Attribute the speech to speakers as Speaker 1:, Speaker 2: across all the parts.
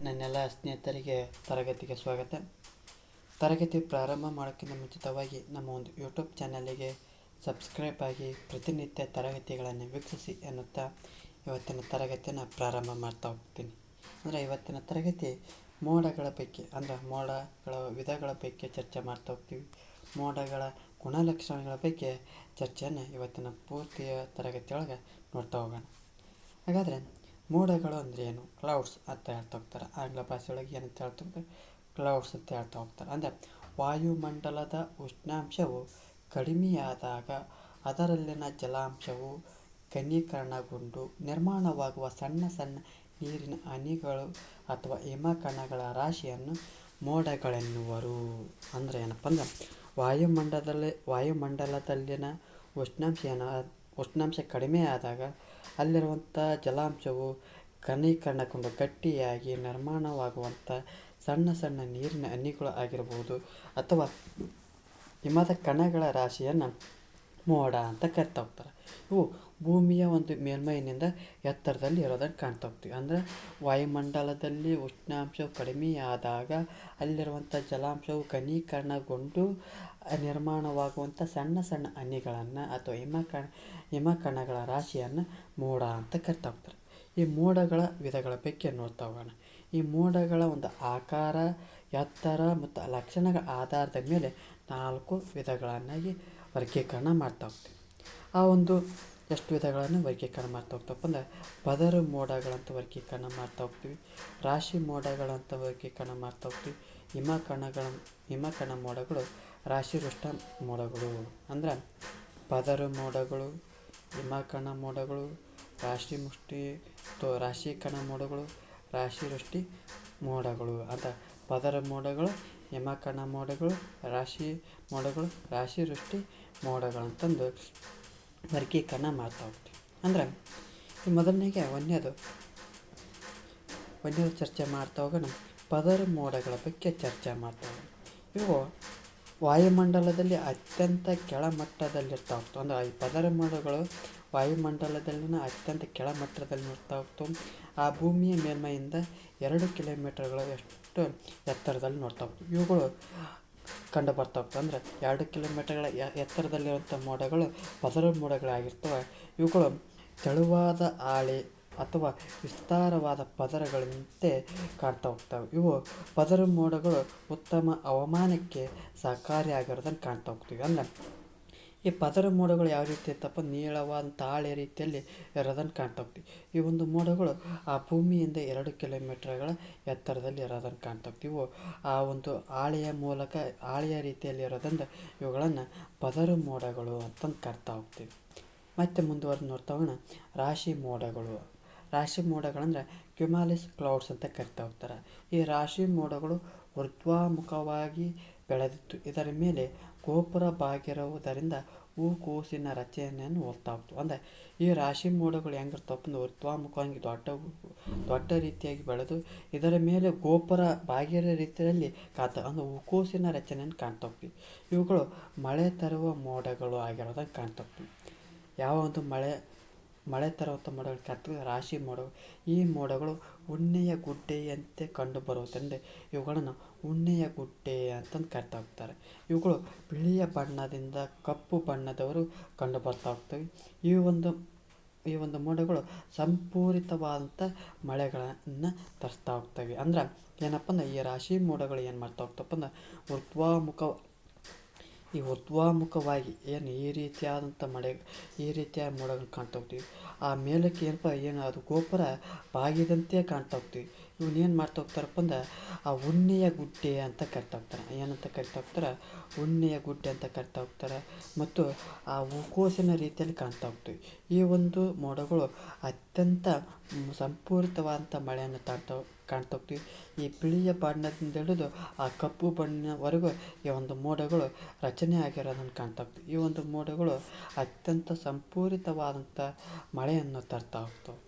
Speaker 1: ನನ್ನೆಲ್ಲ ಸ್ನೇಹಿತರಿಗೆ ತರಗತಿಗೆ ಸ್ವಾಗತ. ತರಗತಿ ಪ್ರಾರಂಭ ಮಾಡೋಕ್ಕಿಂತ ಮುಂಚಿತವಾಗಿ ನಮ್ಮ ಒಂದು ಯೂಟ್ಯೂಬ್ ಚಾನಲಿಗೆ ಸಬ್ಸ್ಕ್ರೈಬ್ ಆಗಿ ಪ್ರತಿನಿತ್ಯ ತರಗತಿಗಳನ್ನು ವೀಕ್ಷಿಸಿ ಎನ್ನುತ್ತಾ ಇವತ್ತಿನ ತರಗತಿಯನ್ನು ಪ್ರಾರಂಭ ಮಾಡ್ತಾ ಹೋಗ್ತೀನಿ. ಅಂದರೆ ಇವತ್ತಿನ ತರಗತಿ ಮೋಡಗಳ ಬಗ್ಗೆ, ಅಂದರೆ ಮೋಡಗಳ ವಿಧಗಳ ಬಗ್ಗೆ ಚರ್ಚೆ ಮಾಡ್ತಾ ಹೋಗ್ತೀವಿ. ಮೋಡಗಳ ಗುಣಲಕ್ಷಣಗಳ ಬಗ್ಗೆ ಚರ್ಚೆಯನ್ನು ಇವತ್ತಿನ ಪೂರ್ತಿಯ ತರಗತಿಯೊಳಗೆ ನೋಡ್ತಾ ಹೋಗೋಣ. ಹಾಗಾದರೆ ಮೋಡಗಳು ಅಂದರೆ ಏನು? ಕ್ಲೌಡ್ಸ್ ಅಂತ ಹೇಳ್ತಾ ಹೋಗ್ತಾರೆ. ಆಂಗ್ಲ ಭಾಷೆಯೊಳಗೆ ಏನಂತ ಹೇಳ್ತಾ ಹೋಗ್ತಾರೆ? ಕ್ಲೌಡ್ಸ್ ಅಂತ ಹೇಳ್ತಾ ಹೋಗ್ತಾರೆ. ಅಂದರೆ ವಾಯುಮಂಡಲದ ಉಷ್ಣಾಂಶವು ಕಡಿಮೆಯಾದಾಗ ಅದರಲ್ಲಿನ ಜಲಾಂಶವು ಘನೀಕರಣಗೊಂಡು ನಿರ್ಮಾಣವಾಗುವ ಸಣ್ಣ ಸಣ್ಣ ನೀರಿನ ಹನಿಗಳು ಅಥವಾ ಹಿಮಕಣಗಳ ರಾಶಿಯನ್ನು ಮೋಡಗಳೆನ್ನುವರು. ಅಂದರೆ ಏನಪ್ಪ ಅಂದ್ರೆ ವಾಯುಮಂಡಲದಲ್ಲಿನ ಉಷ್ಣಾಂಶ ಕಡಿಮೆಯಾದಾಗ ಅಲ್ಲಿರುವಂಥ ಜಲಾಂಶವು ಘನೀಕರಣಗೊಂಡು ಗಟ್ಟಿಯಾಗಿ ನಿರ್ಮಾಣವಾಗುವಂಥ ಸಣ್ಣ ಸಣ್ಣ ನೀರಿನ ಹನಿಗಳು ಆಗಿರ್ಬೋದು ಅಥವಾ ಹಿಮದ ಕಣಗಳ ರಾಶಿಯನ್ನು ಮೋಡ ಅಂತ ಕರಿತಾ ಹೋಗ್ತಾರೆ. ಇವು ಭೂಮಿಯ ಒಂದು ಮೇಲ್ಮೈನಿಂದ ಎತ್ತರದಲ್ಲಿ ಇರೋದನ್ನು ಕಾಣ್ತಾ ಹೋಗ್ತೀವಿ. ಅಂದರೆ ವಾಯುಮಂಡಲದಲ್ಲಿ ಉಷ್ಣಾಂಶವು ಕಡಿಮೆಯಾದಾಗ ಅಲ್ಲಿರುವಂಥ ಜಲಾಂಶವು ಘನೀಕರಣಗೊಂಡು ನಿರ್ಮಾಣವಾಗುವಂಥ ಸಣ್ಣ ಸಣ್ಣ ಹನಿಗಳನ್ನು ಅಥವಾ ಹಿಮಕಣಗಳ ರಾಶಿಯನ್ನು ಮೋಡ ಅಂತ ಕರಿತಾ ಹೋಗ್ತಾರೆ. ಈ ಮೋಡಗಳ ವಿಧಗಳ ಬಗ್ಗೆ ನೋಡ್ತಾ ಹೋಗೋಣ. ಈ ಮೋಡಗಳ ಒಂದು ಆಕಾರ, ಎತ್ತರ ಮತ್ತು ಲಕ್ಷಣಗಳ ಆಧಾರದ ಮೇಲೆ 4 ವಿಧಗಳನ್ನಾಗಿ ವರ್ಗೀಕರಣ ಮಾಡ್ತಾ ಹೋಗ್ತೀವಿ. ಆ ಒಂದು ಎಷ್ಟು ವಿಧಗಳನ್ನು ವರ್ಗೀಕರಣ ಮಾಡ್ತಾ ಹೋಗ್ತಪ್ಪ ಅಂದರೆ ಪದರ ಮೋಡಗಳಂತ ವರ್ಗೀಕರಣ ಮಾಡ್ತಾ ಹೋಗ್ತೀವಿ, ರಾಶಿ ಮೋಡಗಳಂತ ವರ್ಗೀಕರಣ ಮಾಡ್ತಾ ಹೋಗ್ತೀವಿ, ಹಿಮಕಣ ಮೋಡಗಳು, ರಾಶಿವೃಷ್ಟ ಮೋಡಗಳು. ಅಂದರೆ ಪದರ ಮೋಡಗಳು, ಹಿಮಕಣ ಮೋಡಗಳು, ರಾಶಿಕಣ ಮೋಡಗಳು, ರಾಶಿವೃಷ್ಟಿ ಮೋಡಗಳು ಅಂತ ಪದರ ಮೋಡಗಳು, ಹಿಮಕಣ ಮೋಡಗಳು, ರಾಶಿ ಮೋಡಗಳು, ರಾಶಿವೃಷ್ಟಿ ಮೋಡಗಳಂತಂದು ವರ್ಗೀಕರಣ ಮಾಡ್ತಾ ಹೋಗ್ತೀವಿ. ಅಂದರೆ ಈ ಮೊದಲನೇಗೆ ಒಂದೇದು ಚರ್ಚೆ ಮಾಡ್ತಾ ಹೋಗೋಣ. ಪದರ ಮೋಡಗಳ ಬಗ್ಗೆ ಚರ್ಚೆ ಮಾಡ್ತಾ ಹೋಗೋಣ. ಇವು ವಾಯುಮಂಡಲದಲ್ಲಿ ಅತ್ಯಂತ ಕೆಳಮಟ್ಟದಲ್ಲಿರ್ತಾ ಹೋಗ್ತವೆ. ಅಂದರೆ ಈ ಪದರ ಮೋಡಗಳು ವಾಯುಮಂಡಲದಲ್ಲಿನ ಅತ್ಯಂತ ಕೆಳಮಟ್ಟದಲ್ಲಿ ಇರ್ತಾ ಹೋಗ್ತವೆ. ಆ ಭೂಮಿಯ ಮೇಲ್ಮೈಯಿಂದ 2 ಕಿಲೋಮೀಟರ್ಗಳಷ್ಟು ಎತ್ತರದಲ್ಲಿ ನೋಡ್ತಾ ಹೋಗ್ತವೆ. ಇವುಗಳು ಕಂಡು ಬರ್ತಾ ಹೋಗ್ತವೆ. ಅಂದರೆ 2 ಕಿಲೋಮೀಟರ್ಗಳ ಎತ್ತರದಲ್ಲಿರುವಂಥ ಮೋಡಗಳು ಪದರ ಮೋಡಗಳಾಗಿರ್ತವೆ. ಇವುಗಳು ತೆಳುವಾದ ಹಾಳೆ ಅಥವಾ ವಿಸ್ತಾರವಾದ ಪದರಗಳಂತೆ ಕಾಣ್ತಾ ಹೋಗ್ತವೆ. ಇವು ಪದರ ಮೋಡಗಳು ಉತ್ತಮ ಹವಾಮಾನಕ್ಕೆ ಸಹಕಾರಿಯಾಗಿರೋದನ್ನು ಕಾಣ್ತಾ ಹೋಗ್ತೀವಿ. ಅಂದರೆ ಈ ಪದರ ಮೋಡಗಳು ಯಾವ ರೀತಿ ಇರ್ತಪ್ಪ, ನೀಳವಾದ ಹಾಳೆ ರೀತಿಯಲ್ಲಿ ಇರೋದನ್ನು ಕಾಣ್ತಾ ಹೋಗ್ತೀವಿ. ಈ ಒಂದು ಮೋಡಗಳು ಆ ಭೂಮಿಯಿಂದ 2 ಕಿಲೋಮೀಟರ್ಗಳ ಎತ್ತರದಲ್ಲಿ ಇರೋದನ್ನು ಕಾಣ್ತಾ ಹೋಗ್ತೀವಿ. ಇವು ಆ ಒಂದು ಹಾಳೆಯ ರೀತಿಯಲ್ಲಿ ಇರೋದ್ರಿಂದ ಇವುಗಳನ್ನು ಪದರ ಮೋಡಗಳು ಅಂತಂದು ಕರಿತಾ ಹೋಗ್ತೀವಿ. ಮತ್ತೆ ಮುಂದುವರೆದು ನೋಡ್ತಾ ಹೋಗೋಣ. ರಾಶಿ ಮೋಡಗಳಂದರೆ ಕ್ಯುಮಾಲಿಸ್ ಕ್ಲೌಡ್ಸ್ ಅಂತ ಕರಿತಾ ಹೋಗ್ತಾರೆ. ಈ ರಾಶಿ ಮೋಡಗಳು ಊರ್ಧ್ವಮುಖವಾಗಿ ಬೆಳೆದಿತ್ತು. ಇದರ ಮೇಲೆ ಗೋಪುರ ಬಾಗಿರುವುದರಿಂದ ಹೂಕೋಸಿನ ರಚನೆಯನ್ನು ಹೋಲ್ತಾ ಹೋಗ್ತವೆ. ಅಂದರೆ ಈ ರಾಶಿ ಮೋಡಗಳು ಹೆಂಗಿರ್ತಾವಪ್ಪ ಅಂದ್ರೆ ಊರ್ಧ್ವಮುಖವಾಗಿ ದೊಡ್ಡ ರೀತಿಯಾಗಿ ಬೆಳೆದು ಇದರ ಮೇಲೆ ಗೋಪುರ ಬಾಗಿರೋ ರೀತಿಯಲ್ಲಿ ಕಾಣ್ತವೆ. ಅಂದರೆ ಹೂಕೋಸಿನ ರಚನೆಯನ್ನು ಕಾಣ್ತಾ ಹೋಗ್ತೀವಿ. ಇವುಗಳು ಮಳೆ ತರುವ ಮೋಡಗಳು ಆಗಿರೋದನ್ನು ಕಾಣ್ತಾ ಹೋಗ್ತೀವಿ. ಯಾವ ಒಂದು ಮಳೆ ತರುವಂಥ ಮೋಡಗಳು ಕಾಣ್ತವೆ? ರಾಶಿ ಮೋಡಗಳು. ಈ ಮೋಡಗಳು ಉಣ್ಣೆಯ ಗುಡ್ಡೆಯಂತೆ ಕಂಡು ಬರುವುದರಿಂದ ಇವುಗಳನ್ನು ಉಣ್ಣೆಯ ಗುಡ್ಡೆ ಅಂತಂದು ಕರಿತಾ ಹೋಗ್ತಾರೆ. ಇವುಗಳು ಬಿಳಿಯ ಬಣ್ಣದಿಂದ ಕಪ್ಪು ಬಣ್ಣದವರು ಕಂಡು ಬರ್ತಾ ಹೋಗ್ತವೆ. ಈ ಒಂದು ಮೋಡಗಳು ಸಂಪೂರಿತವಾದಂಥ ಮಳೆಗಳನ್ನು ತರಿಸ್ತಾ ಹೋಗ್ತವೆ. ಅಂದ್ರೆ ಏನಪ್ಪ ಅಂದ್ರೆ ಈ ರಾಶಿ ಮೋಡಗಳು ಏನು ಮಾಡ್ತಾ ಹೋಗ್ತಪ್ಪ ಅಂದ್ರೆ ಊರ್ಧ್ವಮುಖವಾಗಿ ಈ ರೀತಿಯಾದಂಥ ಮೋಡಗಳು ಕಾಣ್ತಾ ಹೋಗ್ತೀವಿ. ಆ ಮೇಲಕ್ಕೆ ಅದು ಗೋಪುರ ಬಾಗಿದಂತೆ ಕಾಣ್ತಾ ಹೋಗ್ತೀವಿ. ಇವನ್ನೇನು ಮಾಡ್ತಾ ಹೋಗ್ತಾರಪ್ಪ ಅಂದ್ರೆ ಆ ಉಣ್ಣೆಯ ಗುಡ್ಡೆ ಅಂತ ಕರಿತಾ ಹೋಗ್ತಾರೆ. ಏನಂತ ಕರಿತಾ ಹೋಗ್ತಾರೆ? ಉಣ್ಣೆಯ ಗುಡ್ಡೆ ಅಂತ ಕರಿತಾ ಹೋಗ್ತಾರೆ. ಮತ್ತು ಆ ಹೂಕೋಸಿನ ರೀತಿಯಲ್ಲಿ ಕಾಣ್ತಾ ಹೋಗ್ತೀವಿ. ಈ ಒಂದು ಮೋಡಗಳು ಅತ್ಯಂತ ಸಂಪೂರಿತವಾದಂಥ ಮಳೆಯನ್ನು ಕಾಣ್ತಾ ಹೋಗ್ತೀವಿ. ಈ ಬಿಳಿಯ ಬಣ್ಣದಿಂದ ಹಿಡಿದು ಆ ಕಪ್ಪು ಬಣ್ಣವರೆಗೂ ಈ ಒಂದು ಮೋಡಗಳು ರಚನೆ ಆಗಿರೋದನ್ನು ಕಾಣ್ತಾ ಹೋಗ್ತೀವಿ. ಈ ಒಂದು ಮೋಡಗಳು ಅತ್ಯಂತ ಸಂಪೂರಿತವಾದಂಥ ಮಳೆಯನ್ನು ತರ್ತಾ ಹೋಗ್ತವೆ.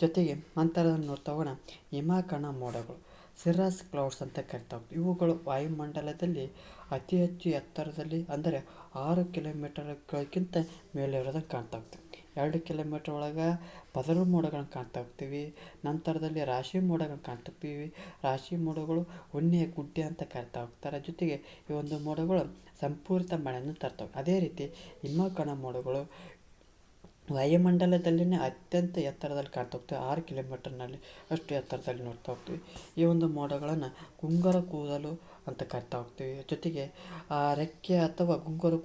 Speaker 1: ಜೊತೆಗೆ ನಂತರದಲ್ಲಿ ನೋಡ್ತಾ ಹೋಗೋಣ. ಹಿಮಕಣ ಮೋಡಗಳು, ಸಿರಸ್ ಕ್ಲೌಡ್ಸ್ ಅಂತ ಕರಿತಾ ಹೋಗ್ತೀವಿ. ಇವುಗಳು ವಾಯುಮಂಡಲದಲ್ಲಿ ಅತಿ ಹೆಚ್ಚು ಎತ್ತರದಲ್ಲಿ ಅಂದರೆ 6 ಕಿಲೋಮೀಟರ್ಗಳಿಗಿಂತ ಮೇಲೆ ಇರೋದನ್ನು ಕಾಣ್ತಾ ಹೋಗ್ತೀವಿ. 2 ಕಿಲೋಮೀಟ್ರ್ ಒಳಗೆ ಪದರ ಮೋಡಗಳನ್ನ ಕಾಣ್ತಾ ಹೋಗ್ತೀವಿ. ನಂತರದಲ್ಲಿ ರಾಶಿ ಮೋಡಗಳನ್ನ ಕಾಣ್ತಾ ಹೋಗ್ತೀವಿ. ರಾಶಿ ಮೋಡಗಳು ಉಣ್ಣೆಯ ಗುಡ್ಡೆ ಅಂತ ಕರಿತಾ ಹೋಗ್ತಾರೆ. ಜೊತೆಗೆ ಈ ಒಂದು ಮೋಡಗಳು ಸಂಪೂರಿತ ಮಳೆಯನ್ನು ತರ್ತವೆ. ಅದೇ ರೀತಿ ಹಿಮಕಣ ಮೋಡಗಳು ವಾಯುಮಂಡಲದಲ್ಲಿನೇ ಅತ್ಯಂತ ಎತ್ತರದಲ್ಲಿ ಕಾಣ್ತಾ ಹೋಗ್ತೀವಿ. 6 ಕಿಲೋಮೀಟರ್ನಲ್ಲಿ ಅಷ್ಟು ಎತ್ತರದಲ್ಲಿ ನೋಡ್ತಾ ಹೋಗ್ತೀವಿ. ಈ ಒಂದು ಮೋಡಗಳನ್ನು ಗುಂಗರ ಕೂದಲು ಅಂತ ಕರಿತಾ ಹೋಗ್ತೀವಿ. ಜೊತೆಗೆ ಆ ರೆಕ್ಕೆ ಅಥವಾ ಗುಂಗರು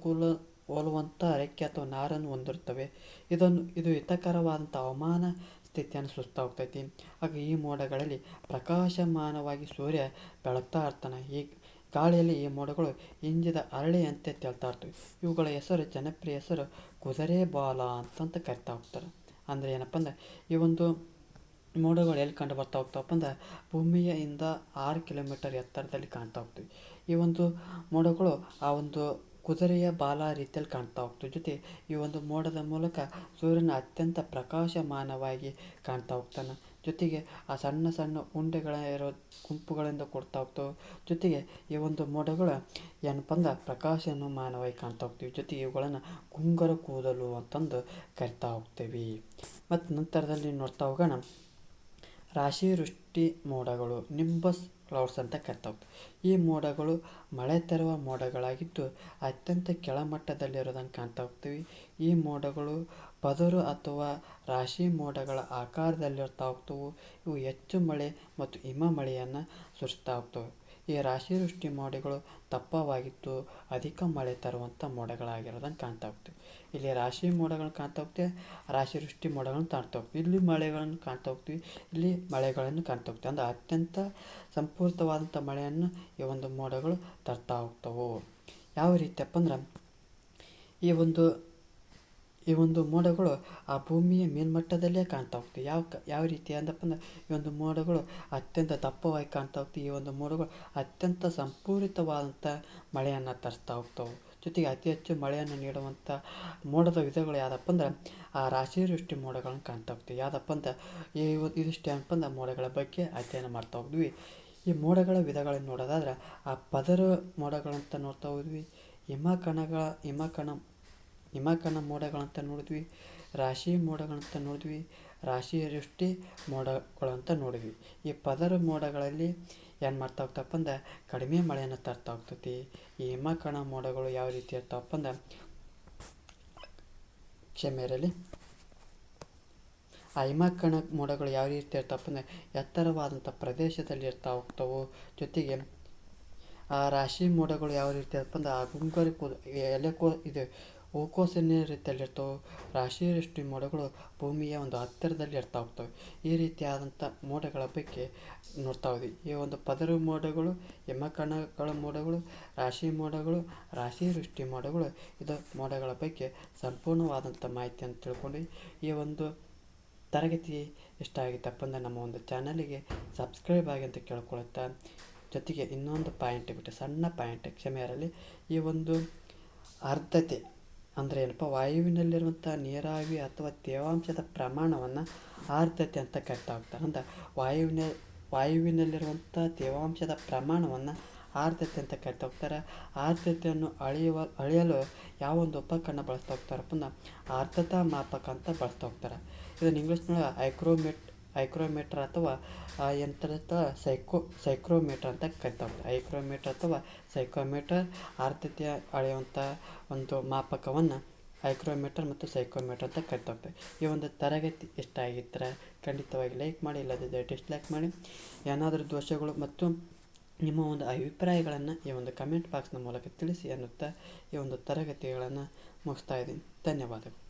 Speaker 1: ಹೋಲುವಂಥ ರೆಕ್ಕೆ ಅಥವಾ ನಾರನ್ನು ಹೊಂದಿರ್ತವೆ. ಇದು ಹಿತಕರವಾದಂಥ ಹವಾಮಾನ ಸ್ಥಿತಿಯನ್ನು ಸೂಚಿಸ್ತಾ ಹೋಗ್ತೈತಿ. ಹಾಗೆ ಈ ಮೋಡಗಳಲ್ಲಿ ಪ್ರಕಾಶಮಾನವಾಗಿ ಸೂರ್ಯ ಬೆಳಗ್ತಾ ಇರ್ತಾನೆ. ಈ ಗಾಳಿಯಲ್ಲಿ ಈ ಮೋಡಗಳು ಹಿಂಜಿದ ಅರಳಿಯಂತೆ ತೇಲ್ತಾ ಇರ್ತವೆ. ಇವುಗಳ ಜನಪ್ರಿಯ ಹೆಸರು ಕುದುರೆ ಬಾಲ ಅಂತಂತ ಕರಿತಾ ಹೋಗ್ತಾರೆ. ಅಂದರೆ ಏನಪ್ಪ ಅಂದ್ರೆ ಈ ಒಂದು ಮೋಡಗಳು ಎಲ್ಲಿ ಕಂಡು ಬರ್ತಾ ಹೋಗ್ತಾವಪ್ಪ ಅಂದ್ರೆ ಭೂಮಿಯಿಂದ 6 ಕಿಲೋಮೀಟರ್ ಎತ್ತರದಲ್ಲಿ ಕಾಣ್ತಾ ಹೋಗ್ತೀವಿ. ಈ ಒಂದು ಮೋಡಗಳು ಆ ಒಂದು ಕುದುರೆಯ ಬಾಲ ರೀತಿಯಲ್ಲಿ ಕಾಣ್ತಾ ಹೋಗ್ತೀವಿ. ಜೊತೆ ಈ ಒಂದು ಮೋಡದ ಮೂಲಕ ಸೂರ್ಯನ ಅತ್ಯಂತ ಪ್ರಕಾಶಮಾನವಾಗಿ ಕಾಣ್ತಾ ಹೋಗ್ತಾನೆ. ಜೊತೆಗೆ ಆ ಸಣ್ಣ ಸಣ್ಣ ಉಂಡೆಗಳಿರೋ ಗುಂಪುಗಳಿಂದ ಕೊಡ್ತಾ ಹೋಗ್ತವೆ. ಜೊತೆಗೆ ಈ ಒಂದು ಮೋಡಗಳು ಏನಪ್ಪ ಅಂದ್ರೆ ಪ್ರಕಾಶಮಾನವಾಗಿ ಕಾಣ್ತಾ ಹೋಗ್ತೀವಿ. ಜೊತೆಗೆ ಇವುಗಳನ್ನು ಗುಂಗರ ಕೂದಲು ಅಂತಂದು ಕರಿತಾ ಹೋಗ್ತೀವಿ. ಮತ್ತು ನಂತರದಲ್ಲಿ ನೋಡ್ತಾ ಹೋಗೋಣ ರಾಶಿ ವೃಷ್ಟಿ ಮೋಡಗಳು, ನಿಂಬಸ್ ಕ್ಲೌಡ್ಸ್ ಅಂತ ಕರಿತಾ ಹೋಗ್ತೀವಿ. ಈ ಮೋಡಗಳು ಮಳೆ ತರುವ ಮೋಡಗಳಾಗಿದ್ದು ಅತ್ಯಂತ ಕೆಳಮಟ್ಟದಲ್ಲಿರೋದನ್ನು ಕಾಣ್ತಾ ಹೋಗ್ತೀವಿ. ಈ ಮೋಡಗಳು ಪದರು ಅಥವಾ ರಾಶಿ ಮೋಡಗಳ ಆಕಾರದಲ್ಲಿರ್ತಾ ಹೋಗ್ತವೆ. ಇವು ಹೆಚ್ಚು ಮಳೆ ಮತ್ತು ಹಿಮ ಮಳೆಯನ್ನು ಸುರಿಸ್ತಾ ಹೋಗ್ತವೆ. ಈ ರಾಶಿ ವೃಷ್ಟಿ ಮೋಡಗಳು ದಪ್ಪವಾಗಿದ್ದು ಅಧಿಕ ಮಳೆ ತರುವಂಥ ಮೋಡಗಳಾಗಿರೋದನ್ನು ಕಾಣ್ತಾ ಹೋಗ್ತೀವಿ. ಇಲ್ಲಿ ರಾಶಿ ಮೋಡಗಳನ್ನು ಕಾಣ್ತಾ ಹೋಗ್ತೀವಿ, ರಾಶಿ ವೃಷ್ಟಿ ಮೋಡಗಳನ್ನು ಕಾಣ್ತಾ ಹೋಗ್ತೀವಿ. ಇಲ್ಲಿ ಮಳೆಗಳನ್ನು ಕಾಣ್ತಾ ಹೋಗ್ತೀವಿ, ಇಲ್ಲಿ ಮಳೆಗಳನ್ನು ಕಾಣ್ತಾ ಹೋಗ್ತೀವಿ. ಅಂದರೆ ಅತ್ಯಂತ ಸಂಪೂರಿತವಾದಂಥ ಮಳೆಯನ್ನು ಈ ಒಂದು ಮೋಡಗಳು ತರ್ತಾ ಹೋಗ್ತವೆ. ಯಾವ ರೀತಿಯಪ್ಪ ಅಂದ್ರೆ ಈ ಒಂದು ಮೋಡಗಳು ಆ ಭೂಮಿಯ ಮೇಲ್ಮಟ್ಟದಲ್ಲೇ ಕಾಣ್ತಾ ಹೋಗ್ತೀವಿ. ಯಾವ ರೀತಿ ಅಂದಪ್ಪ ಅಂದ್ರೆ ಈ ಒಂದು ಮೋಡಗಳು ಅತ್ಯಂತ ದಪ್ಪವಾಗಿ ಕಾಣ್ತಾ ಹೋಗ್ತೀವಿ. ಈ ಒಂದು ಮೋಡಗಳು ಅತ್ಯಂತ ಸಂಪೂರಿತವಾದಂಥ ಮಳೆಯನ್ನು ತರಿಸ್ತಾ ಹೋಗ್ತವೆ. ಜೊತೆಗೆ ಅತಿ ಹೆಚ್ಚು ಮಳೆಯನ್ನು ನೀಡುವಂಥ ಮೋಡದ ವಿಧಗಳು ಯಾವುದಪ್ಪ ಅಂದ್ರೆ ಆ ರಾಶಿ ವೃಷ್ಟಿ ಮೋಡಗಳನ್ನು ಕಾಣ್ತಾ ಹೋಗ್ತೀವಿ. ಯಾವುದಪ್ಪ ಅಂದ್ರೆ ಇದಿಷ್ಟು ಏನಪ್ಪ ಅಂದ್ರೆ ಮೋಡಗಳ ಬಗ್ಗೆ ಅಧ್ಯಯನ ಮಾಡ್ತಾ ಹೋದ್ವಿ. ಈ ಮೋಡಗಳ ವಿಧಗಳನ್ನು ನೋಡೋದಾದ್ರೆ ಆ ಪದರ ಮೋಡಗಳಂತ ನೋಡ್ತಾ ಹೋದ್ವಿ, ಹಿಮಕಣ ಮೋಡಗಳಂತ ನೋಡಿದ್ವಿ, ರಾಶಿ ಮೋಡಗಳಂತ ನೋಡಿದ್ವಿ, ರಾಶಿ ವೃಷ್ಟಿ ಮೋಡಗಳಂತ ನೋಡಿದ್ವಿ. ಈ ಪದರ ಮೋಡಗಳಲ್ಲಿ ಏನು ಮಾಡ್ತಾ ಹೋಗ್ತಪ್ಪ ಅಂದ್ರೆ ಕಡಿಮೆ ಮಳೆಯನ್ನು ತರ್ತಾ ಹೋಗ್ತೈತಿ. ಈ ಹಿಮಕಣ ಮೋಡಗಳು ಯಾವ ರೀತಿ ಇರ್ತಾವಪ್ಪ ಅಂದ್ರೆ ಕ್ಷಮೆಯಲ್ಲಿ ಆ ಹಿಮಕಣ ಮೋಡಗಳು ಯಾವ ರೀತಿ ಇರ್ತಾವಪ್ಪ ಅಂದ್ರೆ ಎತ್ತರವಾದಂಥ ಪ್ರದೇಶದಲ್ಲಿ ಇರ್ತಾ ಹೋಗ್ತವೆ. ಜೊತೆಗೆ ಆ ರಾಶಿ ಮೋಡಗಳು ಯಾವ ರೀತಿ ಇರ್ತಪ್ಪ ಅಂದ್ರೆ ಆ ಗುಂಗರಿ ಇದೆ ಹೂಕೋಸಿನ ರೀತಿಯಲ್ಲಿರ್ತವೆ. ರಾಶಿ ವೃಷ್ಟಿ ಮೋಡಗಳು ಭೂಮಿಯ ಒಂದು ಹತ್ತಿರದಲ್ಲಿ ಇರ್ತಾ ಹೋಗ್ತವೆ. ಈ ರೀತಿಯಾದಂಥ ಮೋಡಗಳ ಬಗ್ಗೆ ನೋಡ್ತಾ ಹೋದ್ವಿ. ಈ ಒಂದು ಪದರ ಮೋಡಗಳು, ಹಿಮಕಣಗಳ ಮೋಡಗಳು, ರಾಶಿ ಮೋಡಗಳು, ರಾಶಿ ವೃಷ್ಟಿ ಮೋಡಗಳು, ಇದು ಮೋಡಗಳ ಬಗ್ಗೆ ಸಂಪೂರ್ಣವಾದಂಥ ಮಾಹಿತಿಯನ್ನು ತಿಳ್ಕೊಂಡು ಈ ಒಂದು ತರಗತಿ ಇಷ್ಟ ಆಗಿತ್ತಪ್ಪ ಅಂದ್ರೆ ನಮ್ಮ ಒಂದು ಚಾನಲಿಗೆ ಸಬ್ಸ್ಕ್ರೈಬ್ ಆಗಿ ಅಂತ ಕೇಳ್ಕೊಳುತ್ತಾ, ಜೊತೆಗೆ ಇನ್ನೊಂದು ಪಾಯಿಂಟ್ ಬಿಟ್ಟು ಸಣ್ಣ ಪಾಯಿಂಟ್ ಕ್ಷಮೆಯರಲ್ಲಿ ಈ ಒಂದು ಆರ್ದ್ರತೆ ಅಂದರೆ ಏನಪ್ಪ ವಾಯುವಿನಲ್ಲಿರುವಂಥ ನೀರಾವಿ ಅಥವಾ ತೇವಾಂಶದ ಪ್ರಮಾಣವನ್ನು ಆರ್ದ್ರತೆ ಅಂತ ಕರಿತಾ ಹೋಗ್ತಾರೆ. ಅಂದ್ರೆ ವಾಯುವಿನಲ್ಲಿರುವಂಥ ತೇವಾಂಶದ ಪ್ರಮಾಣವನ್ನು ಆರ್ದ್ರತೆ ಅಂತ ಕರಿತಾ ಹೋಗ್ತಾರೆ. ಆರ್ದ್ರತೆಯನ್ನು ಅಳೆಯಲು ಯಾವ ಒಂದು ಉಪಕರಣ ಬಳಸ್ತಾ ಹೋಗ್ತಾರಪ್ಪ ಅಂದ್ರೆ ಆರ್ದ್ರತಾ ಮಾಪಕ ಅಂತ ಬಳಸ್ತಾ ಹೋಗ್ತಾರೆ. ಇದನ್ನು ಇಂಗ್ಲೀಷ್ನೊಳಗೆ ಐಕ್ರೋಮೀಟರ್ ಅಥವಾ ಸೈಕ್ರೋಮೀಟರ್ ಅಂತ ಕರಿತಾ ಹೋಗ್ತಾರೆ. ಐಕ್ರೋಮೀಟರ್ ಅಥವಾ ಸೈಕ್ರೋಮೀಟರ್ ಆರ್ದ್ರತೆ ಅಳೆಯುವಂಥ ಒಂದು ಮಾಪಕವನ್ನು ಐಕ್ರೋಮೀಟರ್ ಮತ್ತು ಸೈಕ್ರೋಮೀಟರ್ ಅಂತ ಕರಿತಾ ಹೋಗ್ತಾರೆ. ಈ ಒಂದು ತರಗತಿ ಇಷ್ಟ ಆಗಿದ್ದರೆ ಖಂಡಿತವಾಗಿ ಲೈಕ್ ಮಾಡಿ, ಇಲ್ಲದಿದ್ದರೆ ಡಿಸ್ಲೈಕ್ ಮಾಡಿ. ಏನಾದರೂ ದೋಷಗಳು ಮತ್ತು ನಿಮ್ಮ ಒಂದು ಅಭಿಪ್ರಾಯಗಳನ್ನು ಈ ಒಂದು ಕಮೆಂಟ್ ಬಾಕ್ಸ್ನ ಮೂಲಕ ತಿಳಿಸಿ ಅನ್ನುತ್ತಾ ಈ ಒಂದು ತರಗತಿಗಳನ್ನು ಮುಗಿಸ್ತಾ ಇದ್ದೀನಿ. ಧನ್ಯವಾದಗಳು.